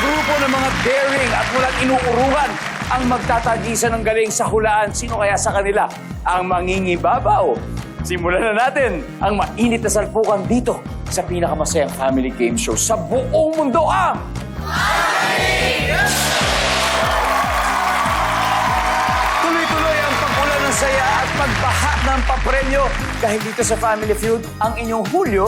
grupo ng mga daring at walang inuurugan ang magtatagisan ng galing sa hulaan. Sino kaya sa kanila ang mangingibabaw? Simulan na natin ang mainit na salpukan dito sa pinakamasayang family game show sa buong mundo, ang... Tuloy-tuloy ang pag-ulan ng saya at pagbaha ng papremyo dahil dito sa Family Feud, ang inyong Hulyo...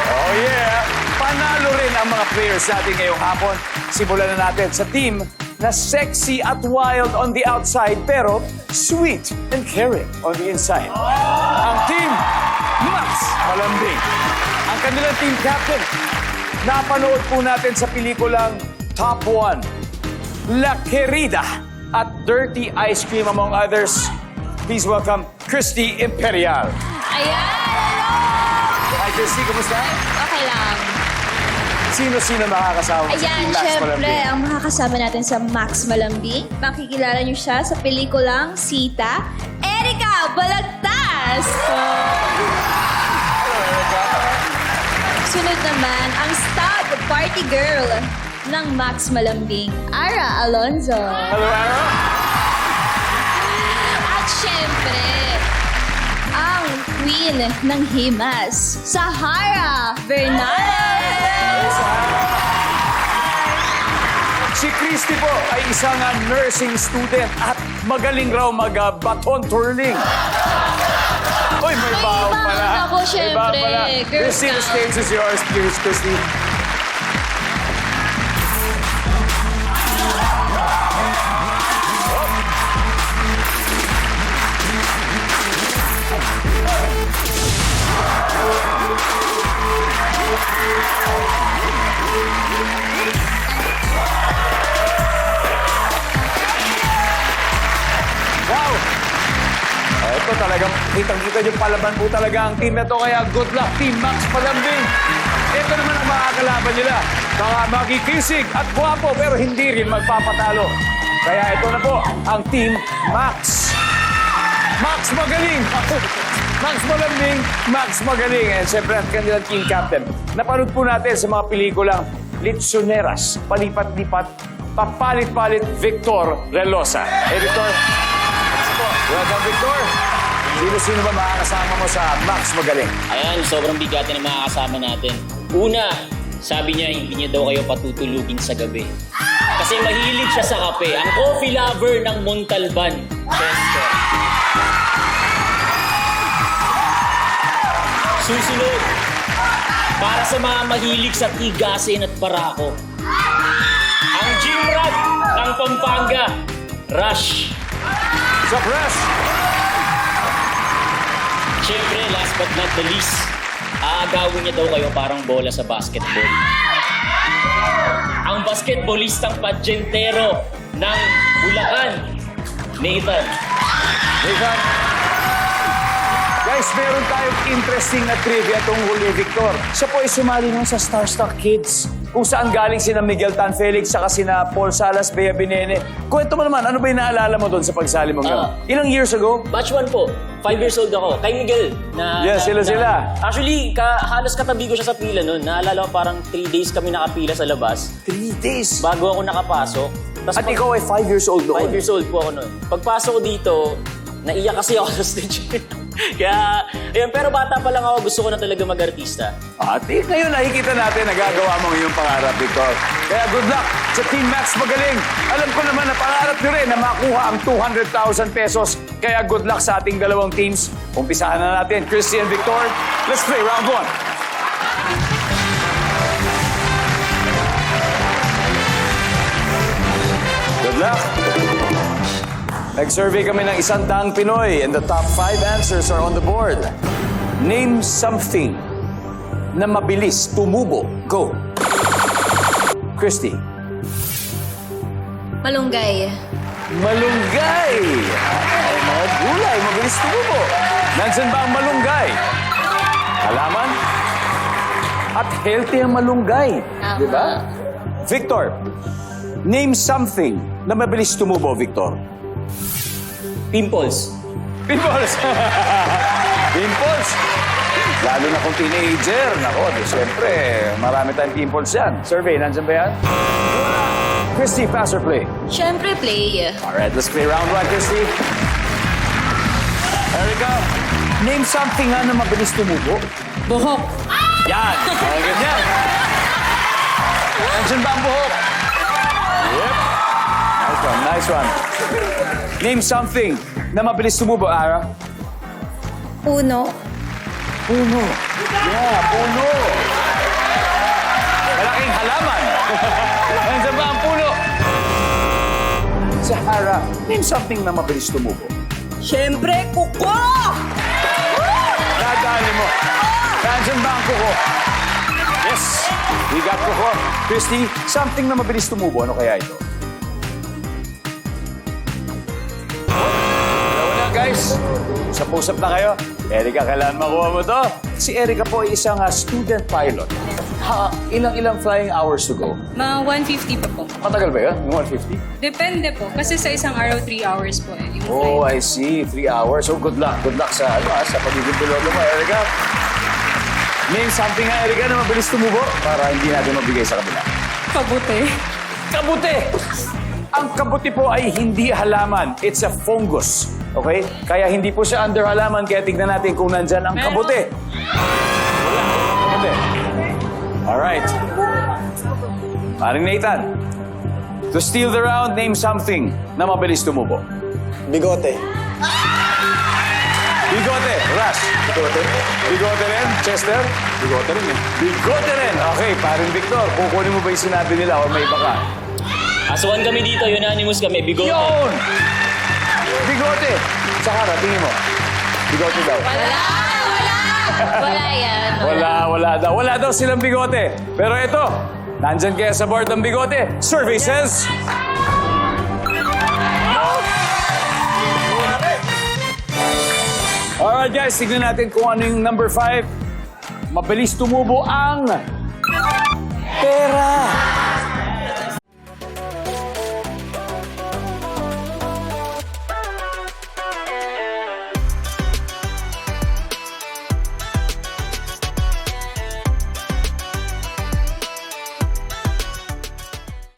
Oh yeah! Panalo rin ang mga players natin ngayong hapon. Simulan na natin sa team na sexy at wild on the outside pero sweet and caring on the inside. Ang team Max Malambing. Ang kanilang team captain. Napanood po natin sa pelikulang Top 1, La Querida at Dirty Ice Cream among others. Please welcome Christy Imperial. Ayan! Hello! Hi Christy, kumusta? Okay lang. Sino-sino makakasama sa Ayan, team Max syempre, Malambing? ang makakasama natin sa Max Malambing. Makikilala niyo siya sa pelikulang Sita, Erika Balagtas! Sunod naman, ang star party girl ng Max Malambing, Ara Alonzo. Hello, Ara. At syempre, ang queen ng Himas, Sahara Bernales. Si Christy po ay isang nursing student at magaling raw mag-baton twirling. Uy, may May baon baon pala. ako, May syempre. baon pala. Girl Christy, the Scout. stage is yours. Please, Christy. Wow! Ito talagang kitang-kita yung palaban po talaga ang team na to. Kaya good luck, Team Max Malambing. Ito naman ang makakalaban nila. Mga magkikisig at guwapo pero hindi rin magpapatalo. Kaya ito na po ang Team Max. Max Magaling! Max Malambing, Max Magaling. And siyempre ang kanilang team captain. Napanood po natin sa mga pelikulang Litsoneras, Palipat-lipat, Papalit-palit, Victor Relosa. Hey, Victor. Welcome, Victor. Sino-sino ba makakasama mo sa Max Magaling? Ayan, sobrang bigatin ang mga kasama natin. Una, sabi niya hindi niya daw kayo patutulugin sa gabi. Kasi mahilig siya sa kape. Ang coffee lover ng Montalban. Chester. Susunod, para sa mga mahilig sa tigasin at barako. Ang gym rat ng Pampanga, Rush. Sa press! Siyempre, last but not the least, aagawin niya daw kayo parang bola sa basketball. Ang basketballistang padyentero ng Bulacan, Nathan. Nathan. Guys, meron tayong interesting na trivia tungkol ni Victor. Siya po ay sumali nun sa Starstruck Kids, kung saan galing sina Miguel Tan Felix saka sina Paul Salas, Bea Binene. Kwento mo naman, ano ba yung naalala mo doon sa pagsali mo gano'n? Ilang years ago? Batch 1 po. 5 years old ako. Kay Miguel. Yes, sila. Actually, halos katabi ko siya sa pila nun. Naalala ko parang 3 days kami nakapila sa labas 3 days. bago ako nakapasok. Tas At ikaw ay 5 years old 5 noon. years old po ako noon. Pagpasok ko dito, naiyak kasi ako sa stage. Kaya, ayun, pero bata pa lang ako, gusto ko na talaga mag-artista. At ngayon nakikita natin nagagawa mo yung pangarap, Victor. Kaya good luck sa Team Max Magaling. Alam ko naman na pangarap nyo rin na makuha ang 200,000 pesos. Kaya good luck sa ating dalawang teams. Umpisahan na natin, Christy and Victor. Let's play round 1. Good luck. Nag-survey kami ng 100 Pinoy and the top 5 answers are on the board. Name something na mabilis tumubo. Go. Christy. Malunggay. Malunggay. Ay, mga gulay, mabilis tumubo. Nandiyan ba ang malunggay? Halaman? At healthy ang malunggay. Tama. Di ba? Victor, name something na mabilis tumubo, Victor. Pimples. Pimples. Pimples. Lalo na kung teenager. Nako, di siyempre, marami tayong pimples yan. Survey, nandyan ba yan? Wala. Christy, pass or play? Siyempre, play. Alright, let's play round one, Christy. Erica, name something nga na mabilis tumubo. Buhok. Yan, mga ganyan. Nandiyan ba ang buhok? Yep. Nice one, nice one. Name something na mabilis tumubo, Ara. Puno. Puno. Yeah, puno. Malaking halaman. Nandiyan ba ang puno? Sahara, name something na mabilis tumubo. Siyempre, kuko! Dadali mo. Nandiyan ba ang kuko? Yes, we got kuko. Christy, something na mabilis tumubo. Ano kaya ito? Wala, guys. Usap-usap na kayo. Erica, kailangan makuha mo to. Si Erica po ay isang student pilot. Ilang flying hours to go? Mga 150 pa po. Matagal ba yun? Yung 150? Depende po. Kasi sa isang araw, 3 hours po. Yung Oh, I flight. see. 3 hours. So, good luck. Good luck sa, sa pagiging piloto mo, Erica. Name something nga, Erica, na mabilis tumubo para hindi natin mabigay sa kabila. Kabuti. Kabuti! Ang kabuti po ay hindi halaman. It's a fungus. Okay? Kaya hindi po siya under halaman. Kaya tignan natin kung nandyan ang Meron. kabuti. Wala. Kabuti. Alright. Paring Nathan. To steal the round, name something na mabilis tumubo. Bigote. Bigote. Rush. Bigote. Bigote rin. Chester. Bigote rin eh. Bigote rin. Okay, paring Victor. Kukunin mo ba yung sinabi nila o may iba ka? Asuhan kami dito, unanimous kami, bigote. Yun! Bigote! Sahara, tingin mo. Bigote daw. Wala! Wala yan. Wala daw silang bigote. Pero ito, nandyan kaya sa board ng bigote. Survey says... Alright guys, tignan natin kung ano yung number 5. Mabilis tumubo ang